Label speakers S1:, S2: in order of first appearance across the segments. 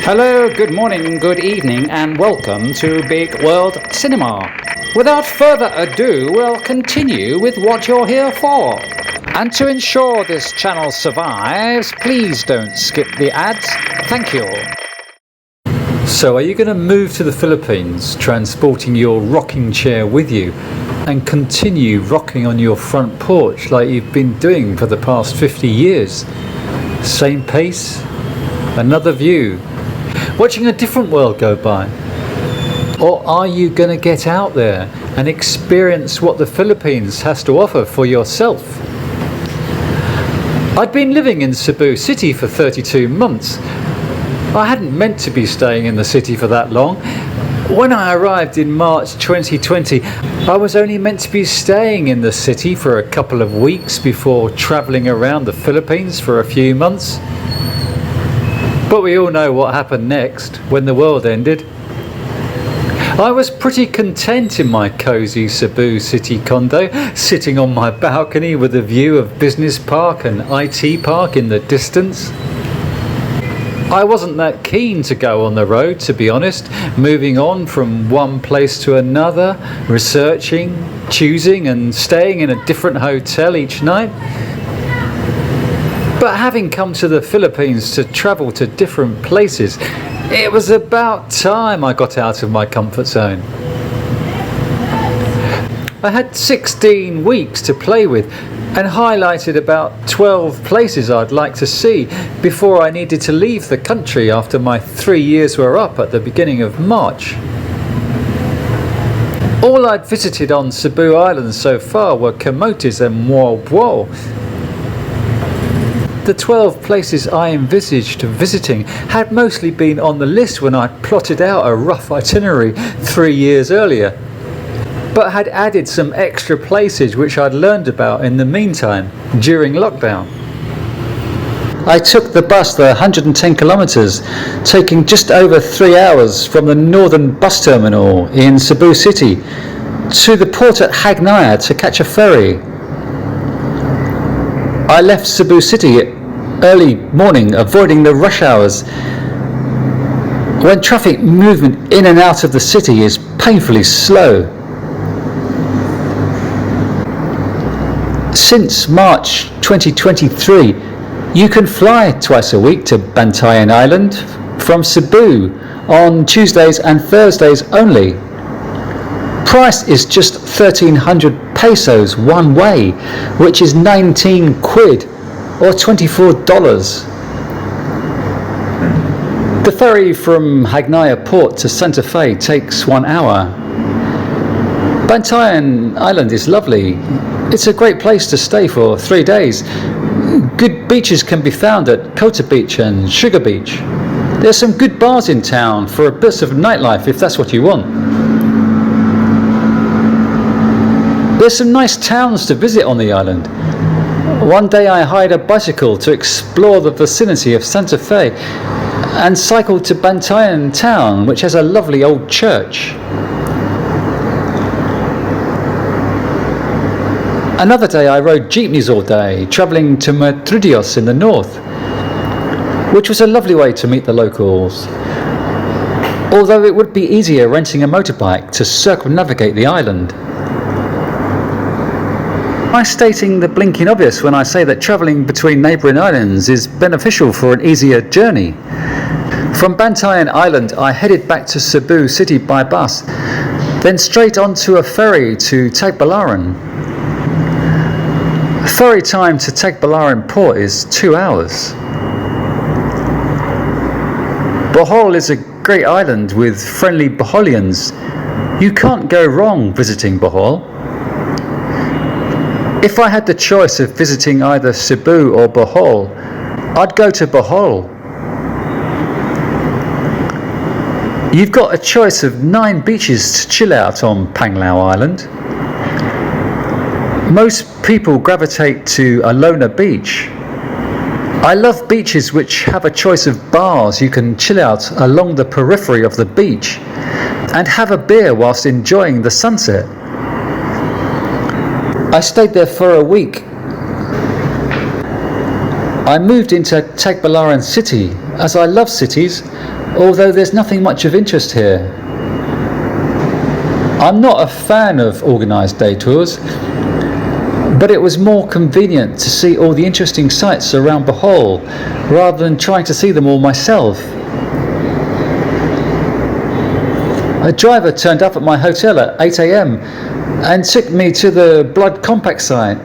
S1: Hello, good morning, good evening, and welcome to Big World Cinema. Without further ado, we'll continue with what you're here for. And to ensure this channel survives, please don't skip the ads. Thank you.
S2: So are you going to move to the Philippines, transporting your rocking chair with you, and continue rocking on your front porch like you've been doing for the past 50 years? Same pace, another view, watching a different world go by? Or are you going to get out there and experience what the Philippines has to offer for yourself? I'd been living in Cebu City for 32 months. I hadn't meant to be staying in the city for that long. When I arrived in March 2020, I was only meant to be staying in the city for a couple of weeks before travelling around the Philippines for a few months. But we all know what happened next when the world ended. I was pretty content in my cosy Cebu City condo, sitting on my balcony with a view of Business Park and IT Park in the distance. I wasn't that keen to go on the road, to be honest, moving on from one place to another, researching, choosing and staying in a different hotel each night. But having come to the Philippines to travel to different places, it was about time I got out of my comfort zone. I had 16 weeks to play with and highlighted about 12 places I'd like to see before I needed to leave the country after my 3 years were up at the beginning of March. All I'd visited on Cebu Island so far were Camotes and Bohol. The 12 places I envisaged visiting had mostly been on the list when I plotted out a rough itinerary 3 years earlier, but had added some extra places which I'd learned about in the meantime during lockdown. I took the bus the 110 kilometres, taking just over 3 hours from the northern bus terminal in Cebu City to the port at Cagayan to catch a ferry. I left Cebu City at early morning, avoiding the rush hours when traffic movement in and out of the city is painfully slow. Since March 2023, you can fly twice a week to Bantayan Island from Cebu on Tuesdays and Thursdays only. Price is just 1,300 pesos one way, which is 19 quid or $24. The ferry from Cagayan port to Santa Fe takes 1 hour. Bantayan Island is lovely. It's a great place to stay for 3 days. Good beaches can be found at Kota Beach and Sugar Beach. There's some good bars in town for a bit of nightlife if that's what you want. There's some nice towns to visit on the island. One day I hired a bicycle to explore the vicinity of Santa Fe and cycled to Bantayan town, which has a lovely old church. Another day I rode jeepneys all day, travelling to Negros in the north, which was a lovely way to meet the locals, although it would be easier renting a motorbike to circumnavigate the island. Am I stating the blinking obvious when I say that travelling between neighbouring islands is beneficial for an easier journey? From Bantayan Island I headed back to Cebu City by bus, then straight onto a ferry to Tagbilaran. Ferry time to Tagbilaran port is 2 hours. Bohol is a great island with friendly Boholians. You can't go wrong visiting Bohol. If I had the choice of visiting either Cebu or Bohol, I'd go to Bohol. You've got a choice of 9 beaches to chill out on Panglao Island. Most people gravitate to Alona Beach. I love beaches which have a choice of bars. You can chill out along the periphery of the beach and have a beer whilst enjoying the sunset. I stayed there for a week. I moved into Tagbilaran city as I love cities although there's nothing much of interest here. I'm not a fan of organised day tours, but it was more convenient to see all the interesting sights around Bohol rather than trying to see them all myself. A driver turned up at my hotel at 8 a.m. and took me to the blood compact site,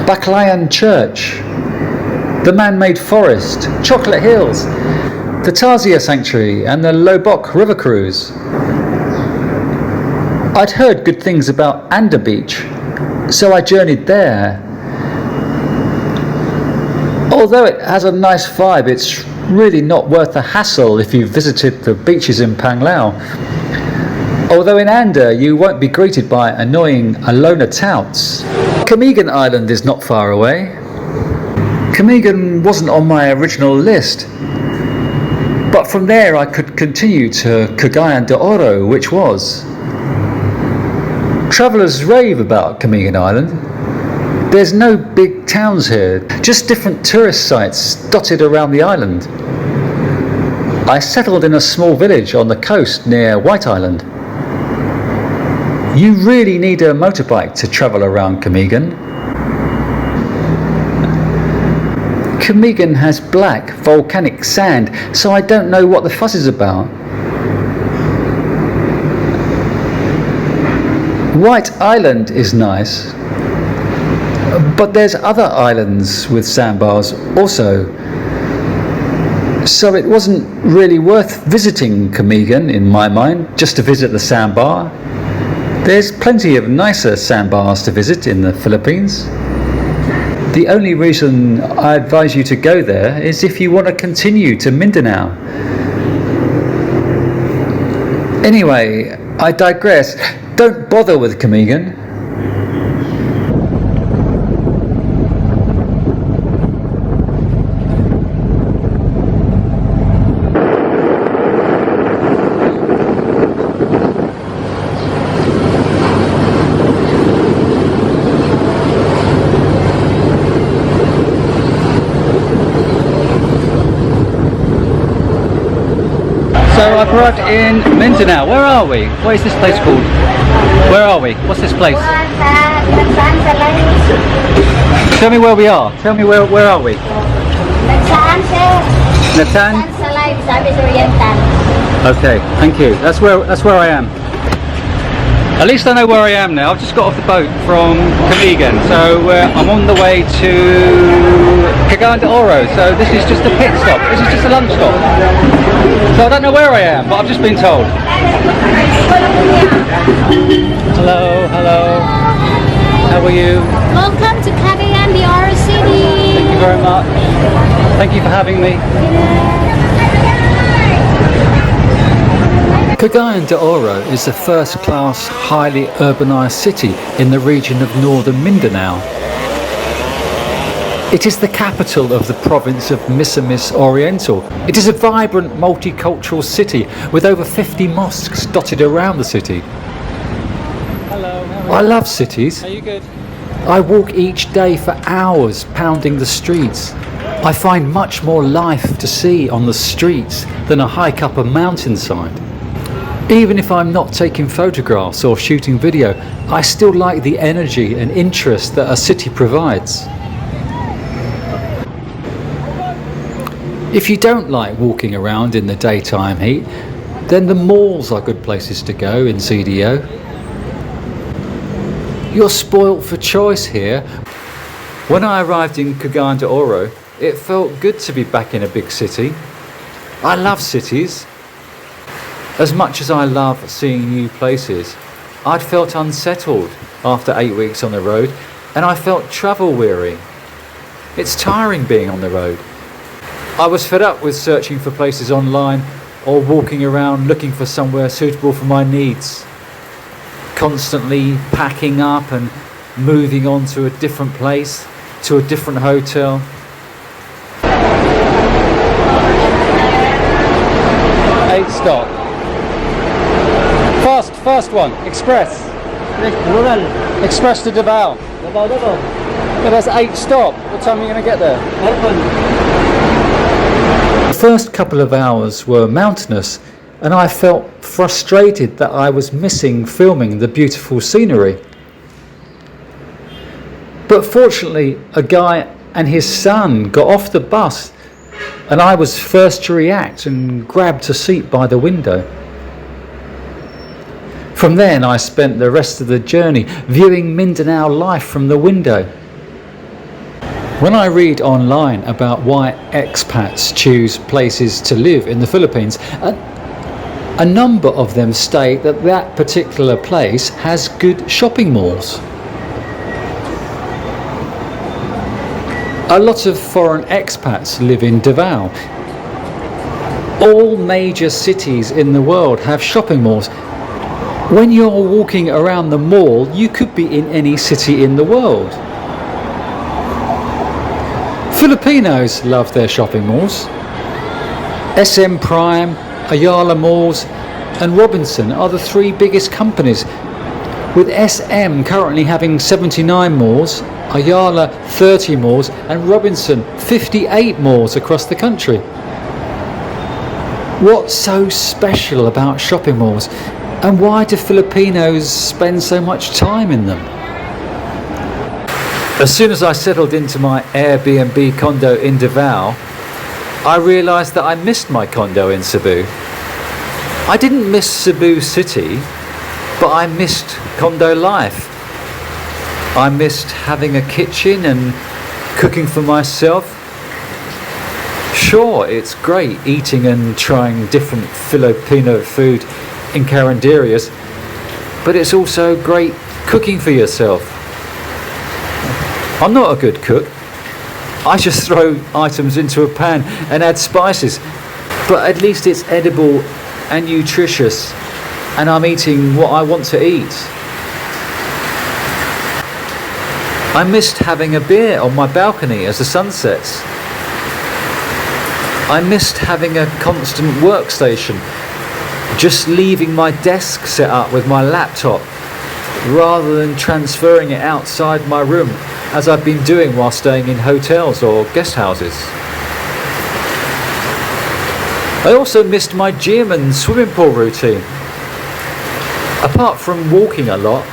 S2: Cagayan Church, the man-made forest, Chocolate Hills, the Tarzia Sanctuary and the Lobok River Cruise. I'd heard good things about Anda Beach, so I journeyed there. Although it has a nice vibe, it's really not worth the hassle if you've visited the beaches in Panglao. Although in Anda you won't be greeted by annoying Alona touts. Camiguin Island is not far away. Camiguin wasn't on my original list, but from there I could continue to Cagayan de Oro, which was. Travellers rave about Camiguin Island. There's no big towns here, just different tourist sites dotted around the island. I settled in a small village on the coast near White Island. You really need a motorbike to travel around Camiguin. Camiguin has black volcanic sand, so I don't know what the fuss is about. White Island is nice, but there's other islands with sandbars also, so it wasn't really worth visiting Camiguin in my mind, just to visit the sandbar. There's plenty of nicer sandbars to visit in the Philippines. The only reason I advise you to go there is if you want to continue to Mindanao. Anyway, I digress. Don't bother with Camiguin. So I've arrived in Mindanao. Where are we? What is this place called? Where are we? What's this place? Tell me where we are. Tell me where are we? Natan? Okay, thank you. That's where I am. At least I know where I am now. I've just got off the boat from Camiguin, so I'm on the way to Cagayan de Oro. So this is just a pit stop. This is just a lunch stop. So I don't know where I am, but I've just been told. Hello, hello. How are you?
S3: Welcome to Cagayan de Oro City.
S2: Thank you very much. Thank you for having me. Cagayan de Oro is a first-class, highly urbanised city in the region of northern Mindanao. It is the capital of the province of Misamis Oriental. It is a vibrant, multicultural city with over 50 mosques dotted around the city.
S4: Hello.
S2: I love cities.
S4: Are you good?
S2: I walk each day for hours pounding the streets. I find much more life to see on the streets than a hike up a mountainside. Even if I'm not taking photographs or shooting video, I still like the energy and interest that a city provides. If you don't like walking around in the daytime heat, then the malls are good places to go in CDO. You're spoilt for choice here. When I arrived in Cagayan de Oro, it felt good to be back in a big city. I love cities. As much as I love seeing new places, I'd felt unsettled after 8 weeks on the road, and I felt travel weary. It's tiring being on the road. I was fed up with searching for places online or walking around looking for somewhere suitable for my needs. Constantly packing up and moving on to a different place, to a different hotel. Eight stop. First one, Express.
S4: Rural.
S2: Express to Davao.
S4: Davao.
S2: Yeah, that's 8 stop. What time are you going to get there?
S4: Aircon.
S2: first couple of hours were mountainous, and I felt frustrated that I was missing filming the beautiful scenery. But fortunately, a guy and his son got off the bus, and I was first to react and grabbed a seat by the window. From then I spent the rest of the journey viewing Mindanao life from the window. When I read online about why expats choose places to live in the Philippines, a number of them state that that particular place has good shopping malls. A lot of foreign expats live in Davao. All major cities in the world have shopping malls. When you're walking around the mall, you could be in any city in the world. Filipinos love their shopping malls. SM Prime, Ayala Malls and Robinson are the three biggest companies, with SM currently having 79 malls, Ayala 30 malls and Robinson 58 malls across the country. What's so special about shopping malls, and why do Filipinos spend so much time in them? As soon as I settled into my Airbnb condo in Davao, I realised that I missed my condo in Cebu. I didn't miss Cebu City, but I missed condo life. I missed having a kitchen and cooking for myself. Sure, it's great eating and trying different Filipino food in Carinderias, but it's also great cooking for yourself. I'm not a good cook. I just throw items into a pan and add spices, but at least it's edible and nutritious, and I'm eating what I want to eat. I missed having a beer on my balcony as the sun sets. I missed having a constant workstation, just leaving my desk set up with my laptop rather than transferring it outside my room as I've been doing while staying in hotels or guest houses. I also missed my gym and swimming pool routine. Apart from walking a lot,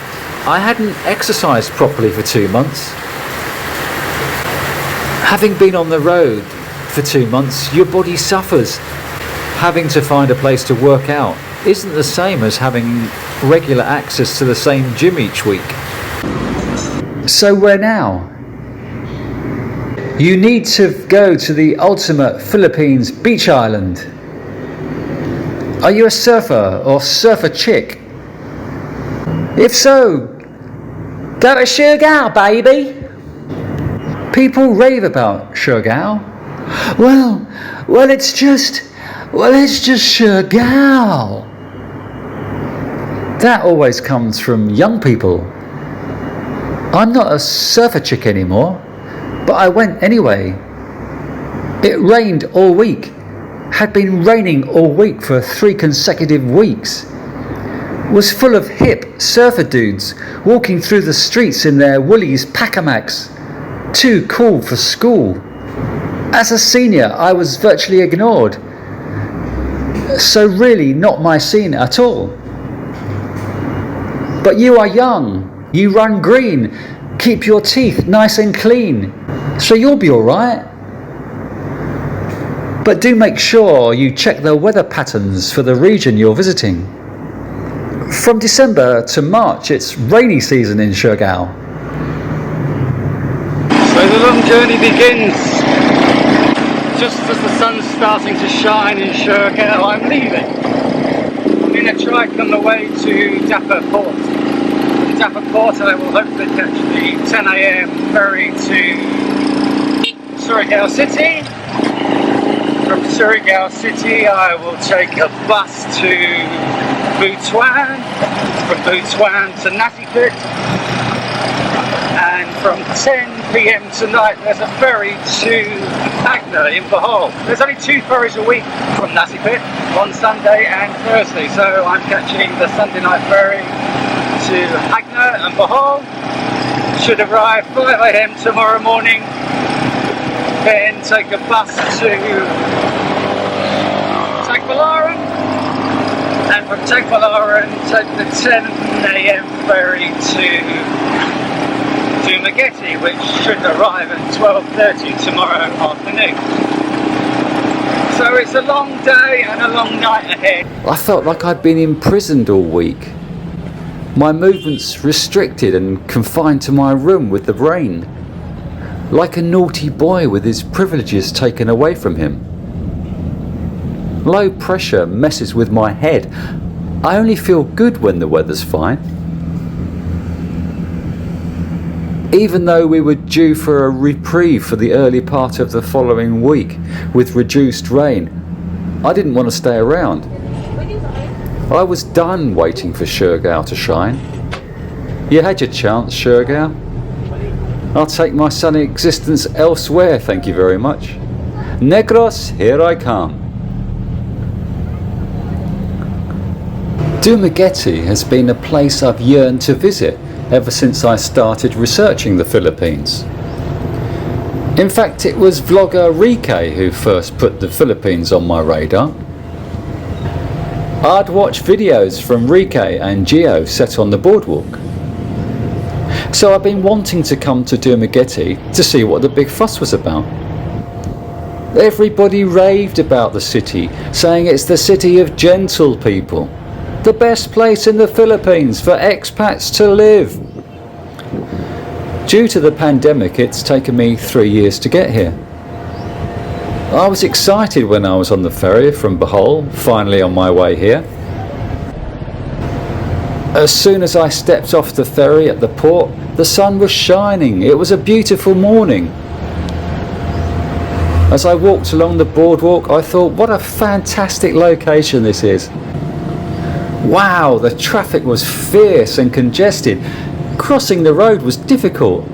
S2: I hadn't exercised properly for 2 months. Having been on the road for 2 months, your body suffers. Having to find a place to work out isn't the same as having regular access to the same gym each week. So where now? You need to go to the ultimate Philippines beach island. Are you a surfer or surfer chick? If so, go to Siargao, baby. People rave about Siargao. Well, it's just Siargao. That always comes from young people. I'm not a surfer chick anymore, but I went anyway. It rained all week. Had been raining all week for 3 consecutive weeks. Was full of hip surfer dudes walking through the streets in their Woolies Pacamacs. Too cool for school. As a senior, I was virtually ignored. So really not my scene at all. But you are young. You run green. Keep your teeth nice and clean. So you'll be alright. But do make sure you check the weather patterns for the region you're visiting. From December to March, it's rainy season in Siargao.
S5: So the long journey begins. Just as the sun's starting to shine in Siargao, I'm leaving. I'm in a trike on the way to Davao Port. In Davao Port, I will hopefully catch the 10 AM ferry to Siargao City. From Siargao City, I will take a bus to Butuan. From Butuan to Nasipit. And from 10 PM tonight, there's a ferry to Hagna in Bohol. There's only 2 ferries a week from Nasipit, on Sunday and Thursday. So I'm catching the Sunday night ferry to Hagna and Bohol. Should arrive 5 AM tomorrow morning. Then take a bus to get from Tagbalara and take the 10 AM ferry to Dumaguete, which should arrive at 12:30 tomorrow afternoon. So it's a long day and a long night ahead.
S2: I felt like I'd been imprisoned all week. My movements restricted and confined to my room with the rain. Like a naughty boy with his privileges taken away from him. Low pressure messes with my head. I only feel good when the weather's fine. Even though we were due for a reprieve for the early part of the following week with reduced rain, I didn't want to stay around. I was done waiting for Siargao to shine. You had your chance, Siargao. I'll take my sunny existence elsewhere, thank you very much. Negros, here I come. Dumaguete has been a place I've yearned to visit ever since I started researching the Philippines. In fact, it was vlogger Rique who first put the Philippines on my radar. I'd watch videos from Rique and Gio set on the boardwalk. So I've been wanting to come to Dumaguete to see what the big fuss was about. Everybody raved about the city, saying it's the city of gentle people. The best place in the Philippines for expats to live. Due to the pandemic, it's taken me 3 years to get here. I was excited when I was on the ferry from Bohol, finally on my way here. As soon as I stepped off the ferry at the port, the sun was shining. It was a beautiful morning. As I walked along the boardwalk, I thought, what a fantastic location this is. Wow, the traffic was fierce and congested. Crossing the road was difficult.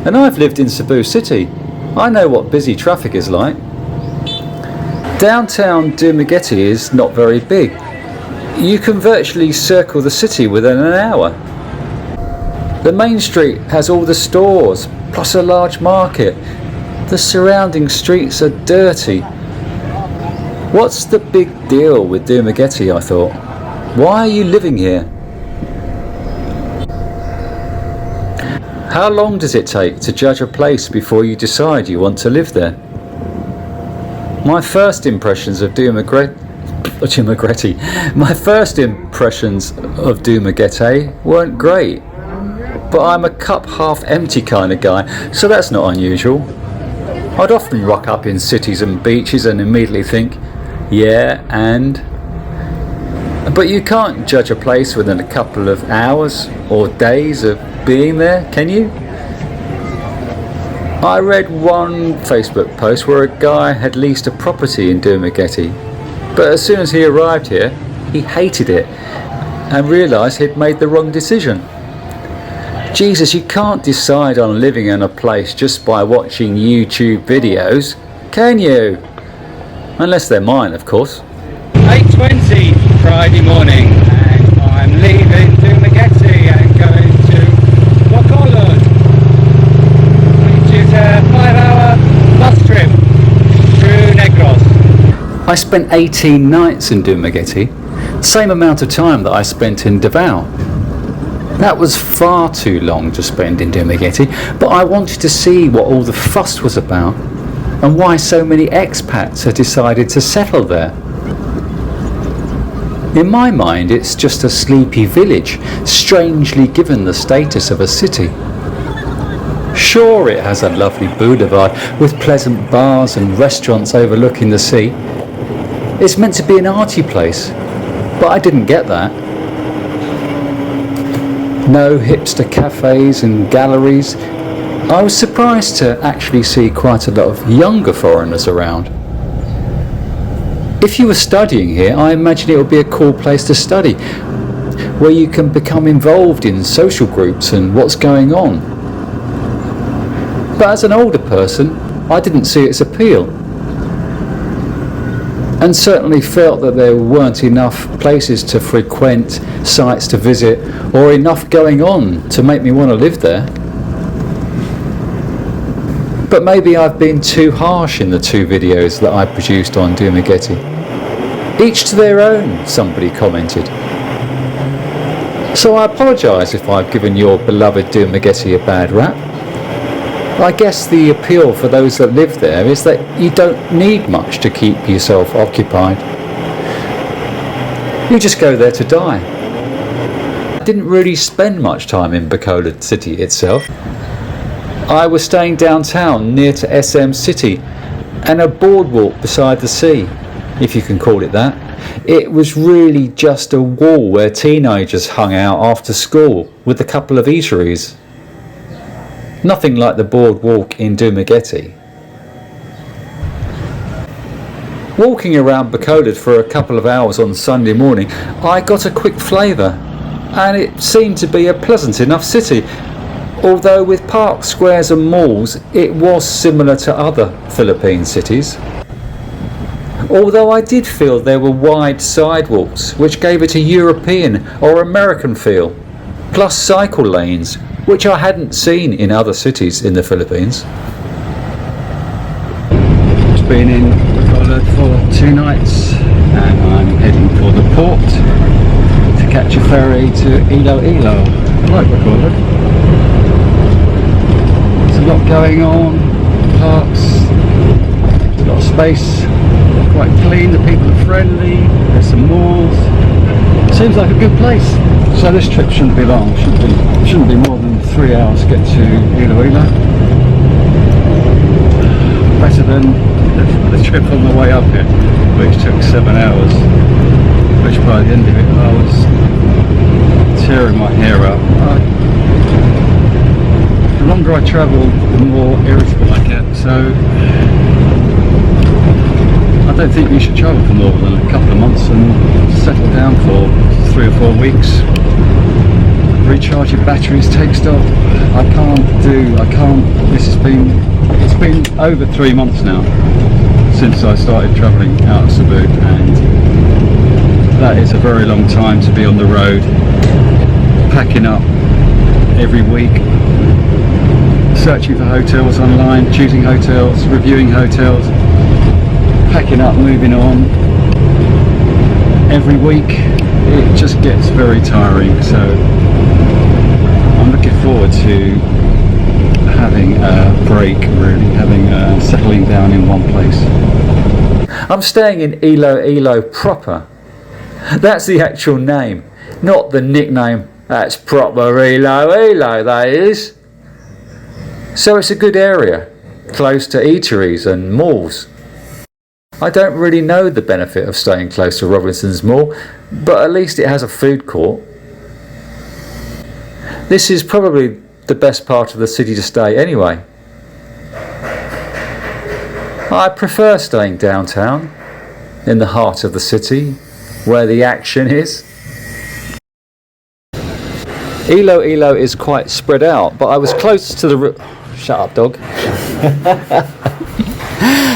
S2: And I've lived in Cebu City. I know what busy traffic is like. Downtown Dumaguete is not very big. You can virtually circle the city within an hour. The main street has all the stores, plus a large market. The surrounding streets are dirty. What's the big deal with Dumaguete, I thought? Why are you living here? How long does it take to judge a place before you decide you want to live there? My first impressions of Dumaguete weren't great. But I'm a cup half empty kind of guy, so that's not unusual. I'd often rock up in cities and beaches and immediately think, yeah, and... But you can't judge a place within a couple of hours or days of being there, can you? I read one Facebook post where a guy had leased a property in Dumaguete, but as soon as he arrived here, he hated it and realised he'd made the wrong decision. Jesus, you can't decide on living in a place just by watching YouTube videos, can you? Unless they're mine, of course.
S5: 8:20 Friday morning, and I'm leaving Dumaguete and going to Bacolod, which is a 5-hour bus trip through Negros.
S2: I spent 18 nights in Dumaguete, same amount of time that I spent in Davao. That was far too long to spend in Dumaguete, but I wanted to see what all the fuss was about and why so many expats had decided to settle there. In my mind, it's just a sleepy village, strangely given the status of a city. Sure, it has a lovely boulevard with pleasant bars and restaurants overlooking the sea. It's meant to be an arty place, but I didn't get that. No hipster cafes and galleries. I was surprised to actually see quite a lot of younger foreigners around. If you were studying here, I imagine it would be a cool place to study, where you can become involved in social groups and what's going on. But as an older person, I didn't see its appeal, and certainly felt that there weren't enough places to frequent, sites to visit, or enough going on to make me want to live there. But maybe I've been too harsh in the 2 videos that I produced on Dumaguete. Each to their own, somebody commented. So I apologise if I've given your beloved Dumaguete a bad rap. I guess the appeal for those that live there is that you don't need much to keep yourself occupied. You just go there to die. I didn't really spend much time in Bacolod city itself. I was staying downtown near to SM City and a boardwalk beside the sea, if you can call it that. It was really just a wall where teenagers hung out after school with a couple of eateries. Nothing like the boardwalk in Dumaguete. Walking around Bacolod for a couple of hours on Sunday morning, I got a quick flavour, and it seemed to be a pleasant enough city. Although with parks, squares and malls, it was similar to other Philippine cities. Although I did feel there were wide sidewalks, which gave it a European or American feel, plus cycle lanes, which I hadn't seen in other cities in the Philippines.
S5: Just been in Bacolod for 2 nights, and I'm heading for the port to catch a ferry to Iloilo. I like Bacolod. There's a lot going on, parks, there's a lot of space, quite clean, the people are friendly, there's some malls. Seems like a good place. So this trip shouldn't be long, shouldn't be more than 3 hours to get to Iloilo. Better than the trip on the way up here, which took 7 hours, which by the end of it I was tearing my hair up. The longer I travel, the more irritable I get, so I don't think you should travel for more than a couple of months and settle down for 3 or 4 weeks. Recharge your batteries, take stock. It's been over 3 months now since I started travelling out of Cebu, and that is a very long time to be on the road, packing up every week, searching for hotels online, choosing hotels, reviewing hotels, packing up, moving on every week. It just gets very tiring, so I'm looking forward to having a break, really, settling down in one place.
S2: I'm staying in Iloilo proper. That's the actual name, not the nickname. That's proper Iloilo, that is. So it's a good area, close to eateries and malls. I don't really know the benefit of staying close to Robinson's Mall, but at least it has a food court. This is probably the best part of the city to stay anyway. I prefer staying downtown, in the heart of the city, where the action is. Iloilo is quite spread out, but I was close to the shut up, dog.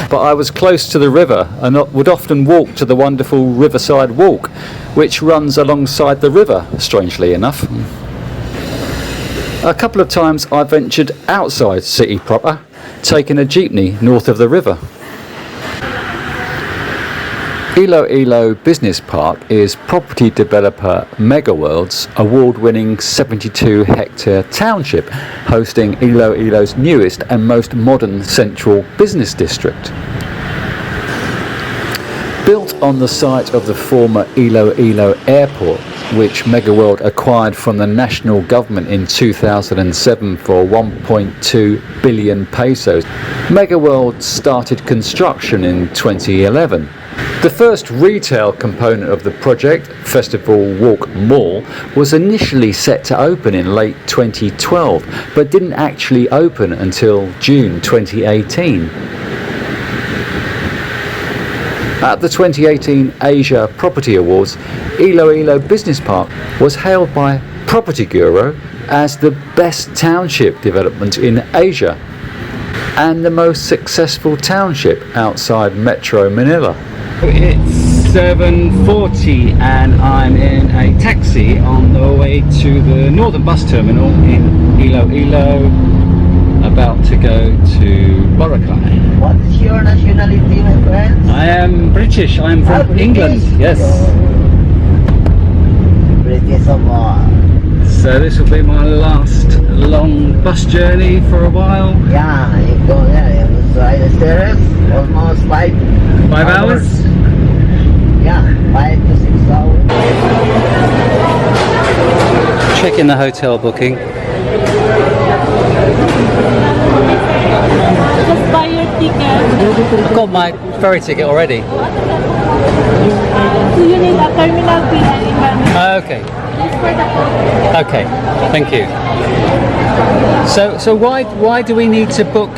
S2: But I was close to the river and would often walk to the wonderful Riverside Walk, which runs alongside the river, strangely enough. A couple of times I ventured outside city proper, taking a jeepney north of the river. Iloilo Business Park is property developer Megaworld's award-winning 72-hectare township, hosting Iloilo's newest and most modern central business district. Built on the site of the former Iloilo Airport, which Megaworld acquired from the national government in 2007 for 1.2 billion pesos, Megaworld started construction in 2011. The first retail component of the project, Festival Walk Mall, was initially set to open in late 2012, but didn't actually open until June 2018. At the 2018 Asia Property Awards, Iloilo Business Park was hailed by Property Guru as the best township development in Asia and the most successful township outside Metro Manila.
S5: It's 7:40 and I'm in a taxi on the way to the northern bus terminal in Iloilo.
S2: about to go to Boracay.
S4: What's your nationality, my friend?
S2: I am British. I am from
S4: British?
S2: England. Yes.
S4: British of all.
S2: So this will be my last long bus journey for a while.
S4: Yeah, you go there. It was almost 5
S2: 5 hours?
S4: Yeah, 5 to 6 hours.
S2: Checking the hotel booking.
S3: Just buy your ticket.
S2: I've got my ferry ticket already.
S3: Do you need a terminal fee and environment?
S2: Okay.
S3: Just for the hotel.
S2: Okay. Thank you. So why do we need to book?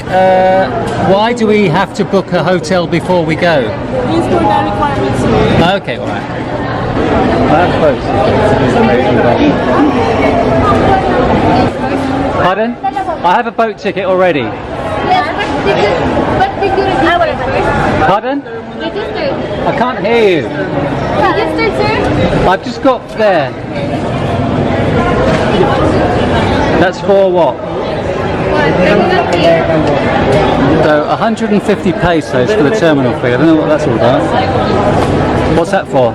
S2: Why do we have to book a hotel before we go?
S3: These for the requirements.
S2: Okay. All right. Pardon? I have a boat ticket already.
S3: Yes, but did you register?
S2: Pardon?
S3: Registered.
S2: I can't hear you.
S3: Registered, sir?
S2: I've just got there. That's for what?
S3: Terminal fee.
S2: So 150 pesos for the terminal fee. I don't know what that's all about. What's that for?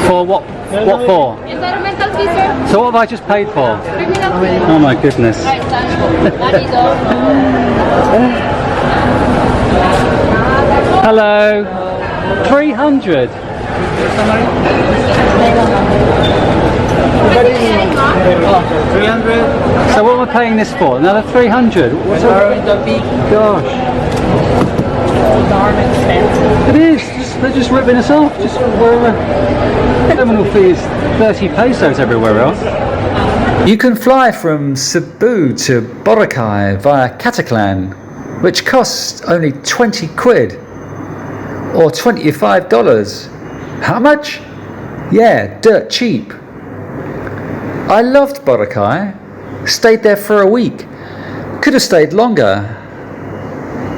S2: For what? What for?
S3: Environmental fee, sir.
S2: So what have I just paid for?
S3: Terminal fee.
S2: Oh my goodness.
S3: Right, done.
S2: Hello. 300. So what am I paying this for? Another 300? What's Gosh. It is. They're just ripping us off. Just wherever. Terminal fee is 30 pesos everywhere else. You can fly from Cebu to Boracay via Cataclan, which costs only 20 quid or $25. How much? Yeah, dirt cheap. I loved Boracay. Stayed there for a week. Could have stayed longer.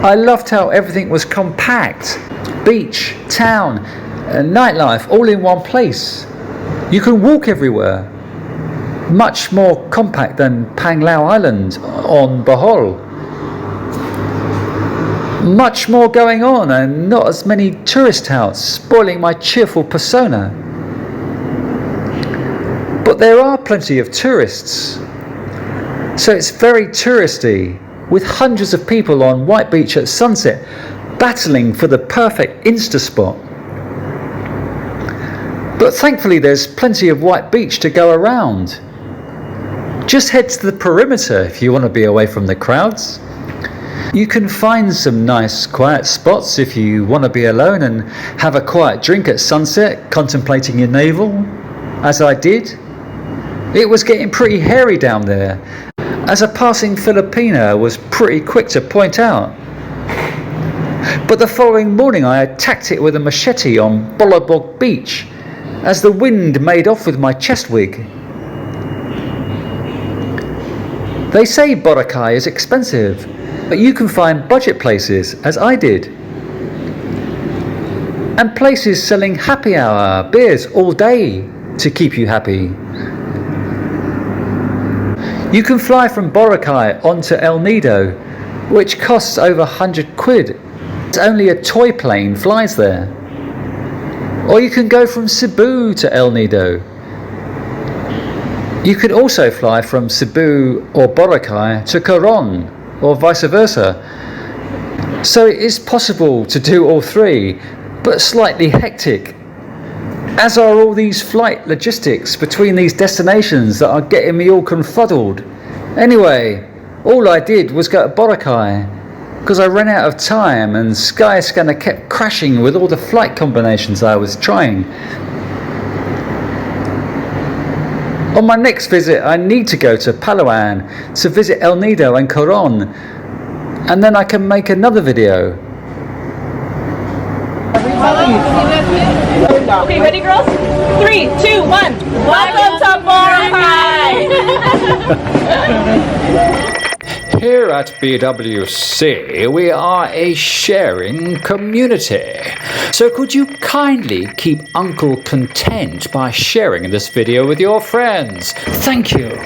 S2: I loved how everything was compact. Beach, town, and nightlife all in one place. You can walk everywhere. Much more compact than Panglao Island on Bohol. Much more going on and not as many tourist touts spoiling my cheerful persona. But there are plenty of tourists. So it's very touristy, with hundreds of people on White Beach at sunset battling for the perfect Insta spot. But thankfully there's plenty of White Beach to go around. Just head to the perimeter if you want to be away from the crowds. You can find some nice quiet spots if you want to be alone and have a quiet drink at sunset, contemplating your navel, as I did. It was getting pretty hairy down there, as a passing Filipina was pretty quick to point out. But the following morning I attacked it with a machete on Bacolod Beach, as the wind made off with my chest wig. They say Boracay is expensive, but you can find budget places, as I did. And places selling happy hour beers all day to keep you happy. You can fly from Boracay onto El Nido, which costs over 100 quid. It's only a toy plane flies there. Or you can go from Cebu to El Nido. You can also fly from Cebu or Boracay to Coron, or vice versa. So it is possible to do all three, but slightly hectic, as are all these flight logistics between these destinations that are getting me all confuddled. Anyway, all I did was go to Boracay, because I ran out of time and Skyscanner kept crashing with all the flight combinations I was trying. On my next visit I need to go to Palawan to visit El Nido and Coron, and then I can make another video.
S6: Okay, ready, girls? 3, 2, 1. Welcome to Boracay!
S1: Here at BWC, we are a sharing community. So could you kindly keep Uncle content by sharing this video with your friends? Thank you.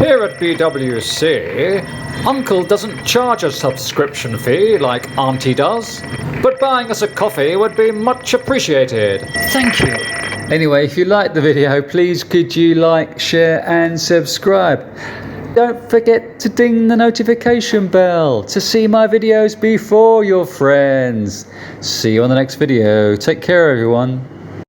S1: Here at BWC, Uncle doesn't charge a subscription fee like Auntie does, but buying us a coffee would be much appreciated. Thank you.
S2: Anyway, if you liked the video, please could you like, share and subscribe. Don't forget to ding the notification bell to see my videos before your friends. See you on the next video. Take care, everyone.